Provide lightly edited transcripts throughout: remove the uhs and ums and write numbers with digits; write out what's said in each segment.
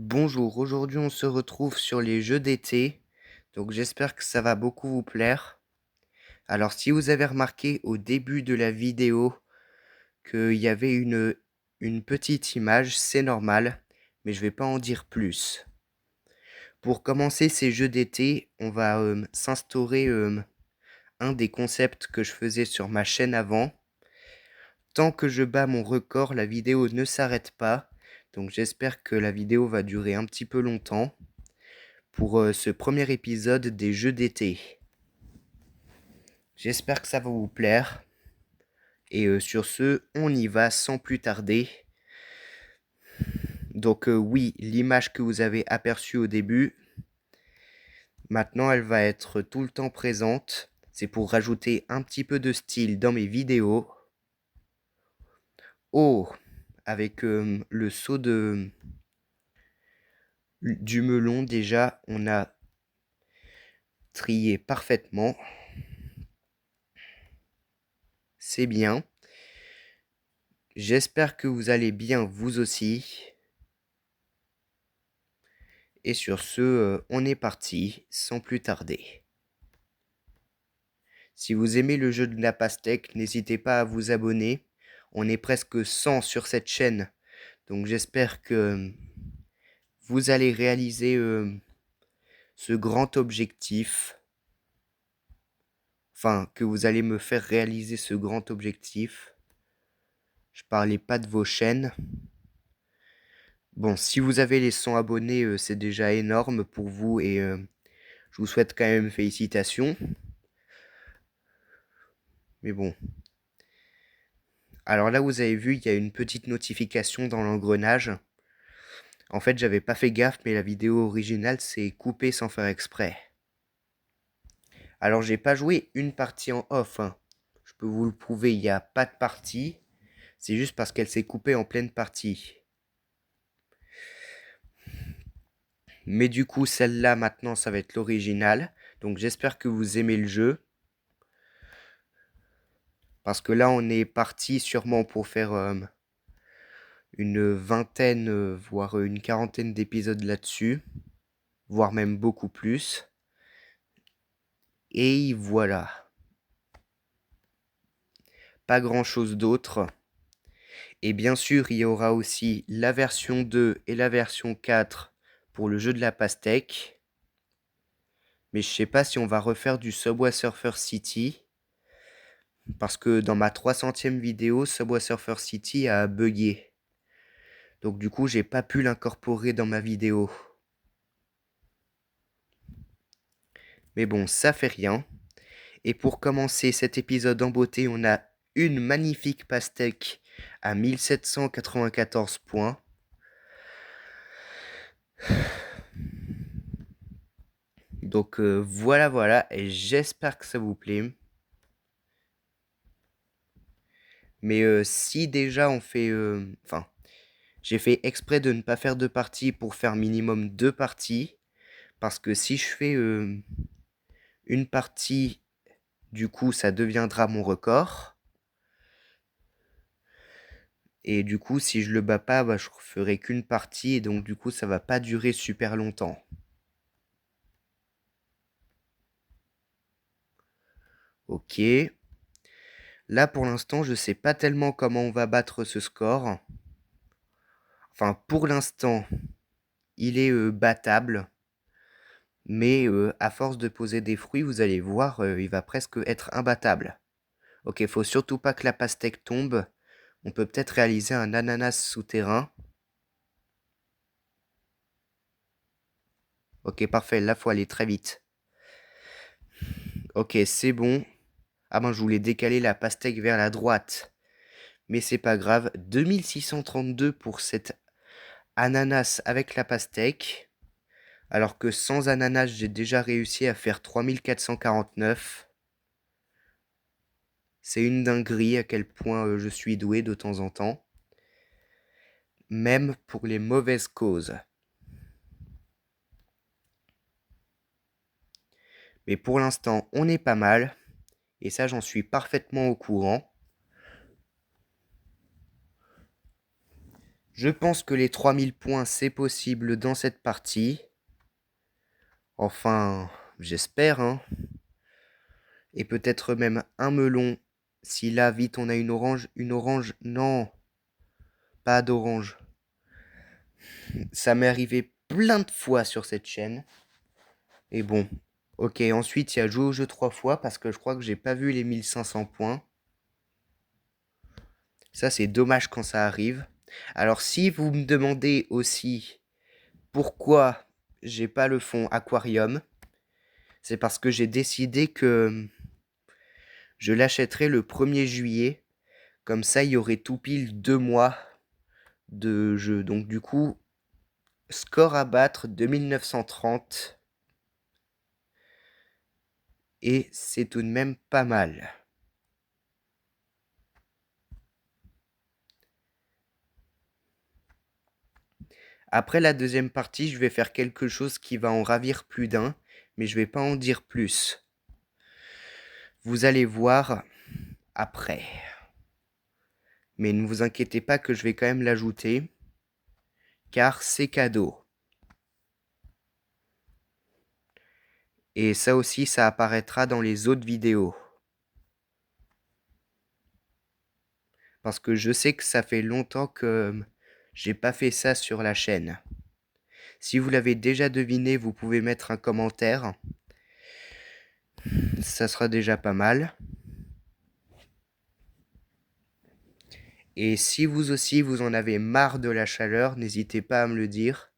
Bonjour, aujourd'hui on se retrouve sur les jeux d'été, donc j'espère que ça va beaucoup vous plaire. Alors si vous avez remarqué au début de la vidéo qu'il y avait une petite image, c'est normal, mais je vais pas en dire plus. Pour commencer ces jeux d'été, on va s'instaurer un des concepts que je faisais sur ma chaîne avant. Tant que je bats mon record, la vidéo ne s'arrête pas, donc j'espère que la vidéo va durer un petit peu longtemps pour ce premier épisode des jeux d'été. J'espère que ça va vous plaire. Et sur ce, on y va sans plus tarder. Donc oui, l'image que vous avez aperçue au début, maintenant elle va être tout le temps présente. C'est pour rajouter un petit peu de style dans mes vidéos. Oh, avec le saut du melon déjà, on a trié parfaitement. C'est bien. J'espère que vous allez bien vous aussi. Et sur ce, on est parti, sans plus tarder. Si vous aimez le jeu de la pastèque, n'hésitez pas à vous abonner. On est presque 100 sur cette chaîne, donc j'espère que vous allez réaliser ce grand objectif. Enfin, que vous allez me faire réaliser ce grand objectif. Je parlais pas de vos chaînes. Bon, si vous avez les 100 abonnés, c'est déjà énorme pour vous et je vous souhaite quand même félicitations. Mais bon. Alors là, vous avez vu, il y a une petite notification dans l'engrenage. En fait, j'avais pas fait gaffe, mais la vidéo originale s'est coupée sans faire exprès. Alors, j'ai pas joué une partie en off, hein. Je peux vous le prouver, il n'y a pas de partie. C'est juste parce qu'elle s'est coupée en pleine partie. Mais du coup, celle-là, maintenant, ça va être l'original. Donc, j'espère que vous aimez le jeu. Parce que là, on est parti sûrement pour faire une vingtaine, voire une quarantaine d'épisodes là-dessus. Voire même beaucoup plus. Et voilà. Pas grand-chose d'autre. Et bien sûr, il y aura aussi la version 2 et la version 4 pour le jeu de la pastèque. Mais je sais pas si on va refaire du Subway Surfer City. Parce que dans ma 300e vidéo, Subway Surfer City a bugué. Donc du coup, j'ai pas pu l'incorporer dans ma vidéo. Mais bon, ça fait rien. Et pour commencer cet épisode en beauté, on a une magnifique pastèque à 1794 points. Donc voilà, et j'espère que ça vous plaît. Mais si déjà on fait... Enfin, j'ai fait exprès de ne pas faire 2 parties pour faire minimum 2 parties. Parce que si je fais une partie, du coup, ça deviendra mon record. Et du coup, si je le bats pas, bah, je ferai qu'une partie. Et donc, du coup, ça va pas durer super longtemps. Ok. Là, pour l'instant, je sais pas tellement comment on va battre ce score. Enfin, pour l'instant, il est battable. Mais à force de poser des fruits, vous allez voir, il va presque être imbattable. Ok, faut surtout pas que la pastèque tombe. On peut peut-être réaliser un ananas souterrain. Ok, parfait, là, faut aller très vite. Ok, c'est bon. Ah ben, je voulais décaler la pastèque vers la droite. Mais c'est pas grave. 2632 pour cette ananas avec la pastèque. Alors que sans ananas, j'ai déjà réussi à faire 3449. C'est une dinguerie à quel point je suis doué de temps en temps. Même pour les mauvaises causes. Mais pour l'instant, on est pas mal. Et ça, j'en suis parfaitement au courant. Je pense que les 3000 points, c'est possible dans cette partie. Enfin, j'espère, hein. Et peut-être même un melon. Si là, vite, on a une orange. Une orange, non, pas d'orange. Ça m'est arrivé plein de fois sur cette chaîne. Et bon, ok, ensuite, il y a joué au jeu 3 fois parce que je crois que j'ai pas vu les 1500 points. Ça, c'est dommage quand ça arrive. Alors, si vous me demandez aussi pourquoi j'ai pas le fond aquarium, c'est parce que j'ai décidé que je l'achèterai le 1er juillet. Comme ça, il y aurait tout pile 2 mois de jeu. Donc, du coup, score à battre 2930. Et c'est tout de même pas mal. Après la deuxième partie, je vais faire quelque chose qui va en ravir plus d'un, mais je vais pas en dire plus. Vous allez voir après. Mais ne vous inquiétez pas que je vais quand même l'ajouter, car c'est cadeau. Et ça aussi, ça apparaîtra dans les autres vidéos. Parce que je sais que ça fait longtemps que j'ai pas fait ça sur la chaîne. Si vous l'avez déjà deviné, vous pouvez mettre un commentaire. Ça sera déjà pas mal. Et si vous aussi, vous en avez marre de la chaleur, n'hésitez pas à me le dire.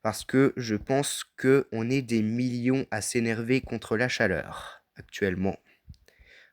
Parce que je pense qu'on est des millions à s'énerver contre la chaleur, actuellement.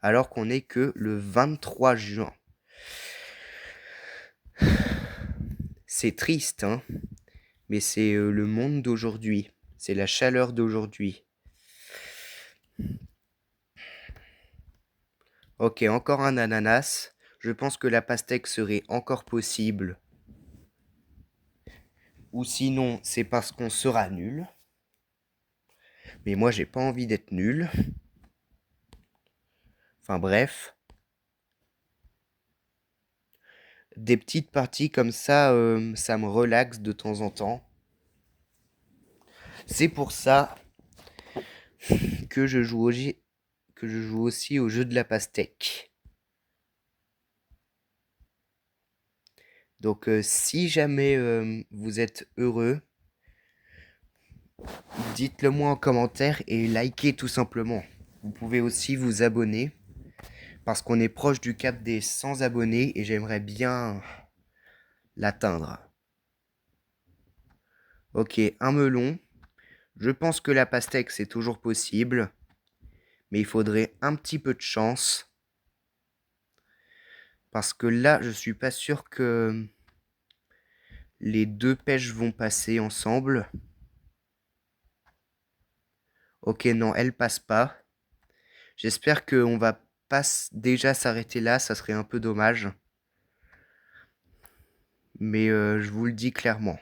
Alors qu'on n'est que le 23 juin. C'est triste, hein, mais c'est le monde d'aujourd'hui. C'est la chaleur d'aujourd'hui. Ok, encore un ananas. Je pense que la pastèque serait encore possible. Ou sinon, c'est parce qu'on sera nul. Mais moi, j'ai pas envie d'être nul. Enfin bref. Des petites parties comme ça, ça me relaxe de temps en temps. C'est pour ça que je joue aussi au jeu de la pastèque. Donc si jamais vous êtes heureux, dites-le moi en commentaire et likez tout simplement. Vous pouvez aussi vous abonner parce qu'on est proche du cap des 100 abonnés et j'aimerais bien l'atteindre. Ok, un melon. Je pense que la pastèque c'est toujours possible, mais il faudrait un petit peu de chance. Parce que là, je suis pas sûr que les deux pêches vont passer ensemble. Ok, non, elle passe pas. J'espère qu'on va pas déjà s'arrêter là, ça serait un peu dommage. Mais je vous le dis clairement.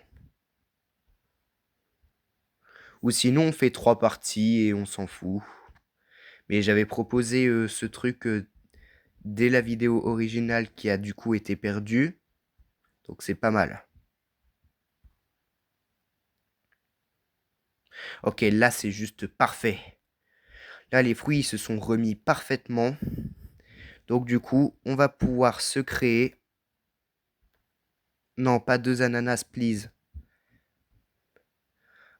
Ou sinon, on fait 3 parties et on s'en fout. Mais j'avais proposé ce truc dès la vidéo originale qui a du coup été perdue. Donc c'est pas mal. Ok, là c'est juste parfait. Là les fruits se sont remis parfaitement. Donc du coup, on va pouvoir se créer... Non, pas 2 ananas, please.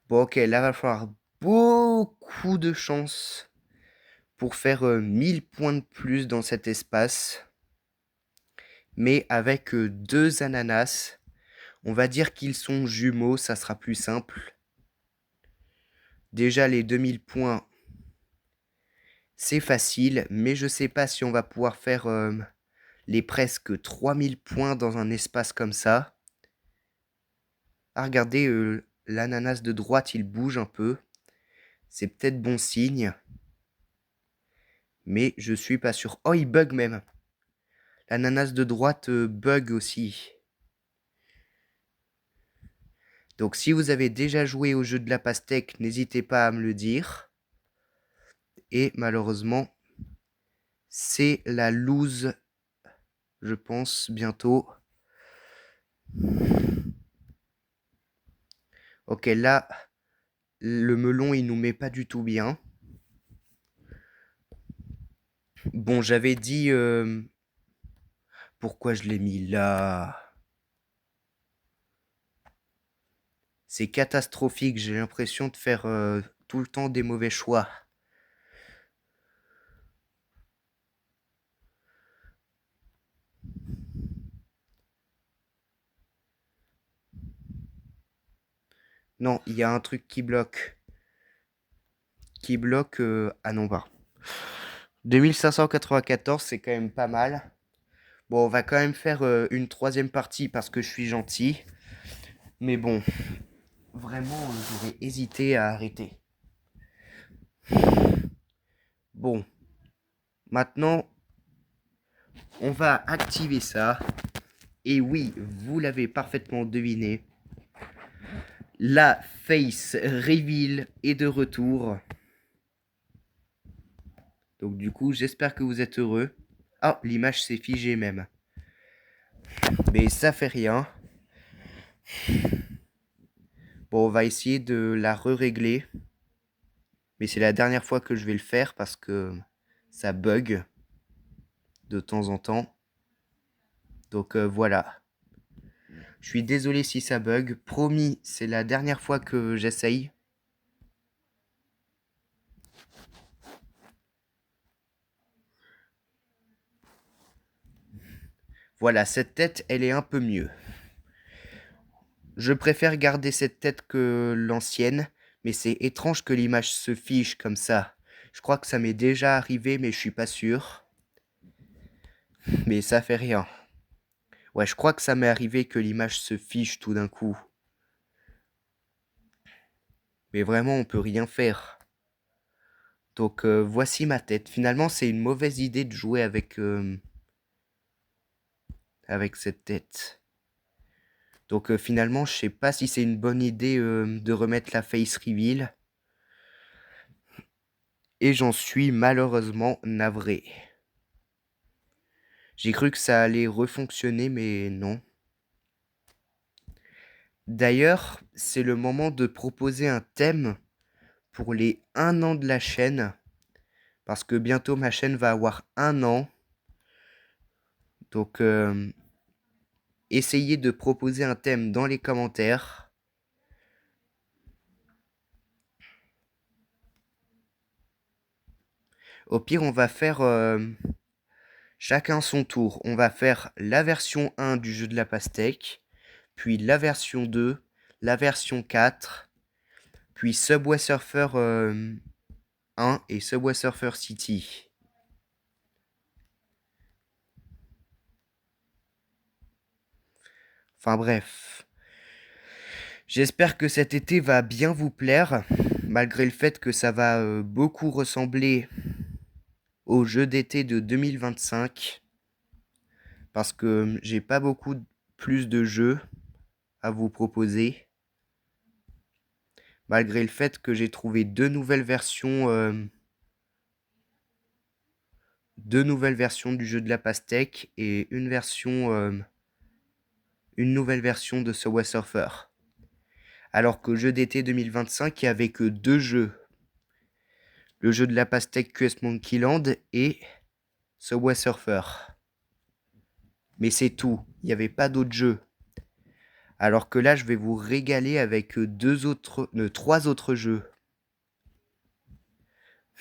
Bon, ok, là va falloir beaucoup de chance pour faire 1000 points de plus dans cet espace. Mais avec 2 ananas, on va dire qu'ils sont jumeaux, ça sera plus simple. Déjà, les 2000 points, c'est facile, mais je sais pas si on va pouvoir faire les presque 3000 points dans un espace comme ça. Ah, regardez, l'ananas de droite, il bouge un peu. C'est peut-être bon signe. Mais je suis pas sûr. Oh, il bug même. L'ananas de droite bug aussi. Donc si vous avez déjà joué au jeu de la pastèque, n'hésitez pas à me le dire. Et malheureusement, c'est la loose, je pense, bientôt. Ok, là, le melon, il nous met pas du tout bien. Bon, j'avais dit... pourquoi je l'ai mis là? C'est catastrophique, j'ai l'impression de faire tout le temps des mauvais choix. Non, il y a un truc qui bloque. Qui bloque... ah non, pas. 2594, c'est quand même pas mal. Bon, on va quand même faire une troisième partie parce que je suis gentil. Mais bon, vraiment, j'aurais hésité à arrêter. Bon, maintenant, on va activer ça. Et oui, vous l'avez parfaitement deviné. La face reveal est de retour. Donc du coup, j'espère que vous êtes heureux. Ah, l'image s'est figée même. Mais ça fait rien. Bon, on va essayer de la régler. Mais c'est la dernière fois que je vais le faire parce que ça bug de temps en temps. Donc voilà. Je suis désolé si ça bug. Promis, c'est la dernière fois que j'essaye. Voilà, cette tête, elle est un peu mieux. Je préfère garder cette tête que l'ancienne, mais c'est étrange que l'image se fiche comme ça. Je crois que ça m'est déjà arrivé, mais je suis pas sûr. Mais ça fait rien. Ouais, je crois que ça m'est arrivé que l'image se fiche tout d'un coup. Mais vraiment, on peut rien faire. Donc voici ma tête. Finalement, c'est une mauvaise idée de jouer avec cette tête. Donc finalement, je sais pas si c'est une bonne idée de remettre la face reveal. Et j'en suis malheureusement navré. J'ai cru que ça allait refonctionner, mais non. D'ailleurs, c'est le moment de proposer un thème pour les 1 an de la chaîne. Parce que bientôt ma chaîne va avoir 1 an. Donc, essayez de proposer un thème dans les commentaires. Au pire, on va faire chacun son tour. On va faire la version 1 du jeu de la pastèque, puis la version 2, la version 4, puis Subway Surfer 1 et Subway Surfer City. Enfin bref. J'espère que cet été va bien vous plaire, malgré le fait que ça va beaucoup ressembler au jeu d'été de 2025. Parce que j'ai pas beaucoup plus de jeux à vous proposer. Malgré le fait que j'ai trouvé deux nouvelles versions du jeu de la pastèque et une nouvelle version de Subway Surfer. Alors qu'au jeu d'été 2025, il n'y avait que 2 jeux. Le jeu de la pastèque QS Monkey Land et Subway Surfer. Mais c'est tout, il n'y avait pas d'autres jeux. Alors que là, je vais vous régaler avec 3 autres jeux.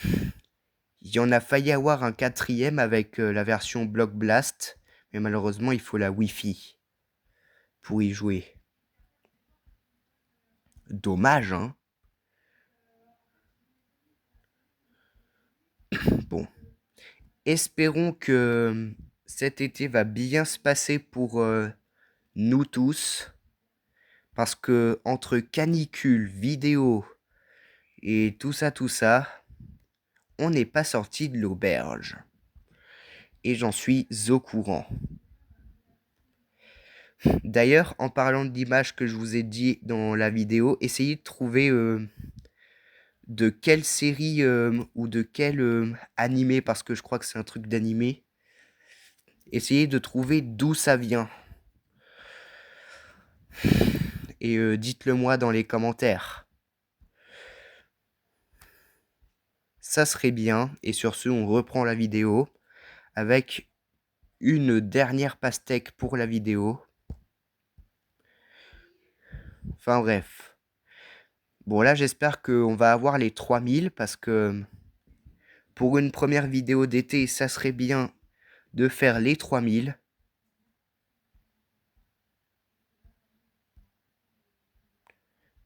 Il y en a failli avoir un 4e avec la version Block Blast, mais malheureusement, il faut la Wi-Fi pour y jouer. Dommage, hein? Bon. Espérons que cet été va bien se passer pour nous tous. Parce que entre canicule, vidéo et tout ça, on n'est pas sorti de l'auberge. Et j'en suis au courant. D'ailleurs, en parlant de l'image que je vous ai dit dans la vidéo, essayez de trouver de quelle série ou de quel animé, parce que je crois que c'est un truc d'animé. Essayez de trouver d'où ça vient. Et dites-le moi dans les commentaires. Ça serait bien. Et sur ce, on reprend la vidéo avec une dernière pastèque pour la vidéo. Enfin bref. Bon là, j'espère qu'on va avoir les 3000 parce que pour une première vidéo d'été, ça serait bien de faire les 3000.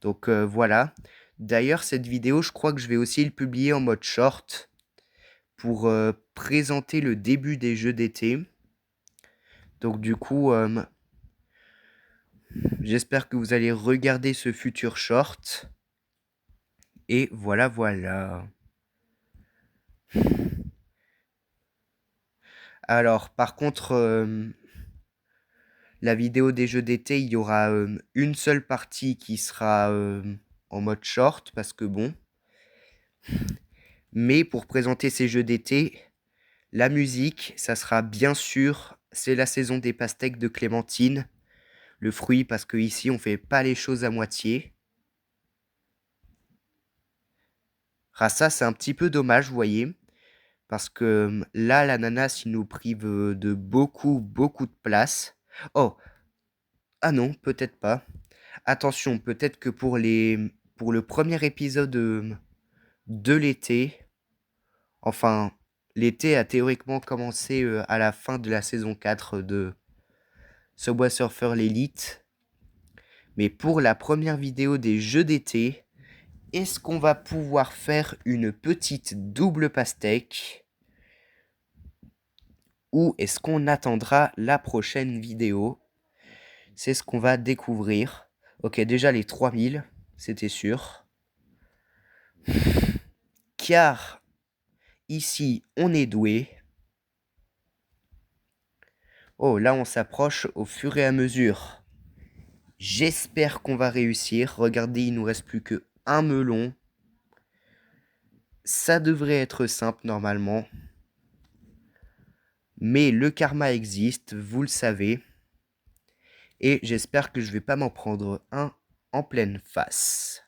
Donc voilà. D'ailleurs, cette vidéo, je crois que je vais aussi le publier en mode short pour présenter le début des jeux d'été. Donc du coup, j'espère que vous allez regarder ce futur short. Et voilà, voilà. Alors, par contre, la vidéo des jeux d'été, il y aura une seule partie qui sera en mode short, parce que bon. Mais pour présenter ces jeux d'été, la musique, ça sera bien sûr, c'est la saison des pastèques de clémentine. Le fruit, parce que ici, on fait pas les choses à moitié. Ah, ça, c'est un petit peu dommage, vous voyez. Parce que là, l'ananas, il nous prive de beaucoup, beaucoup de place. Oh, ah non, peut-être pas. Attention, peut-être que pour le premier épisode de l'été, enfin, l'été a théoriquement commencé à la fin de la saison 4 de Subway Surfer l'Elite. Mais pour la première vidéo des jeux d'été, est-ce qu'on va pouvoir faire une petite double pastèque? Ou est-ce qu'on attendra la prochaine vidéo? C'est ce qu'on va découvrir. Ok, déjà les 3000, c'était sûr. Car ici, on est doué. Oh, là, on s'approche au fur et à mesure. J'espère qu'on va réussir. Regardez, il nous reste plus que un melon. Ça devrait être simple normalement. Mais le karma existe, vous le savez. Et j'espère que je vais pas m'en prendre un en pleine face.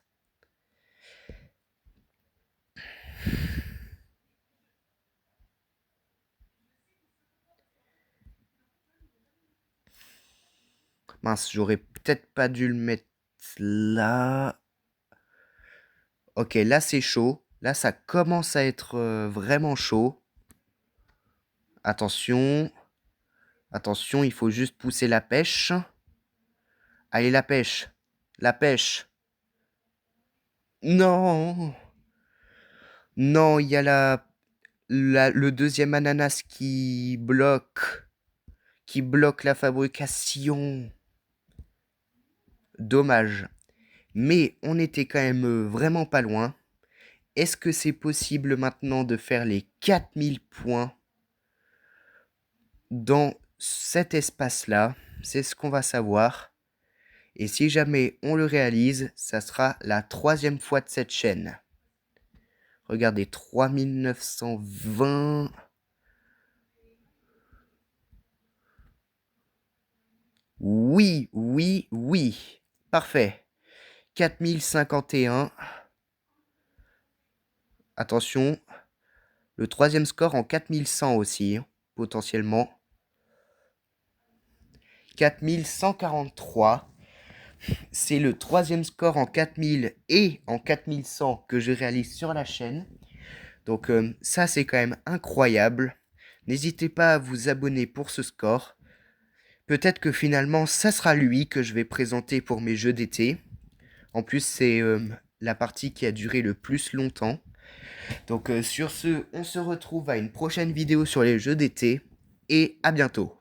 Mince, j'aurais peut-être pas dû le mettre là. Ok, là c'est chaud. Là ça commence à être vraiment chaud. Attention. Attention, il faut juste pousser la pêche. Allez, la pêche. La pêche. Non. Non, il y a le deuxième ananas qui bloque. Qui bloque la fabrication. Dommage. Mais on était quand même vraiment pas loin. Est-ce que c'est possible maintenant de faire les 4000 points dans cet espace-là? C'est ce qu'on va savoir. Et si jamais on le réalise, ça sera la 3e fois de cette chaîne. Regardez, 3920. Oui, oui, oui. Parfait. 4051. Attention. Le 3e score en 4100 aussi, potentiellement. 4143. C'est le 3e score en 4000 et en 4100 que je réalise sur la chaîne. Donc ça, c'est quand même incroyable. N'hésitez pas à vous abonner pour ce score. Peut-être que finalement, ça sera lui que je vais présenter pour mes jeux d'été. En plus, c'est la partie qui a duré le plus longtemps. Donc sur ce, on se retrouve à une prochaine vidéo sur les jeux d'été. Et à bientôt.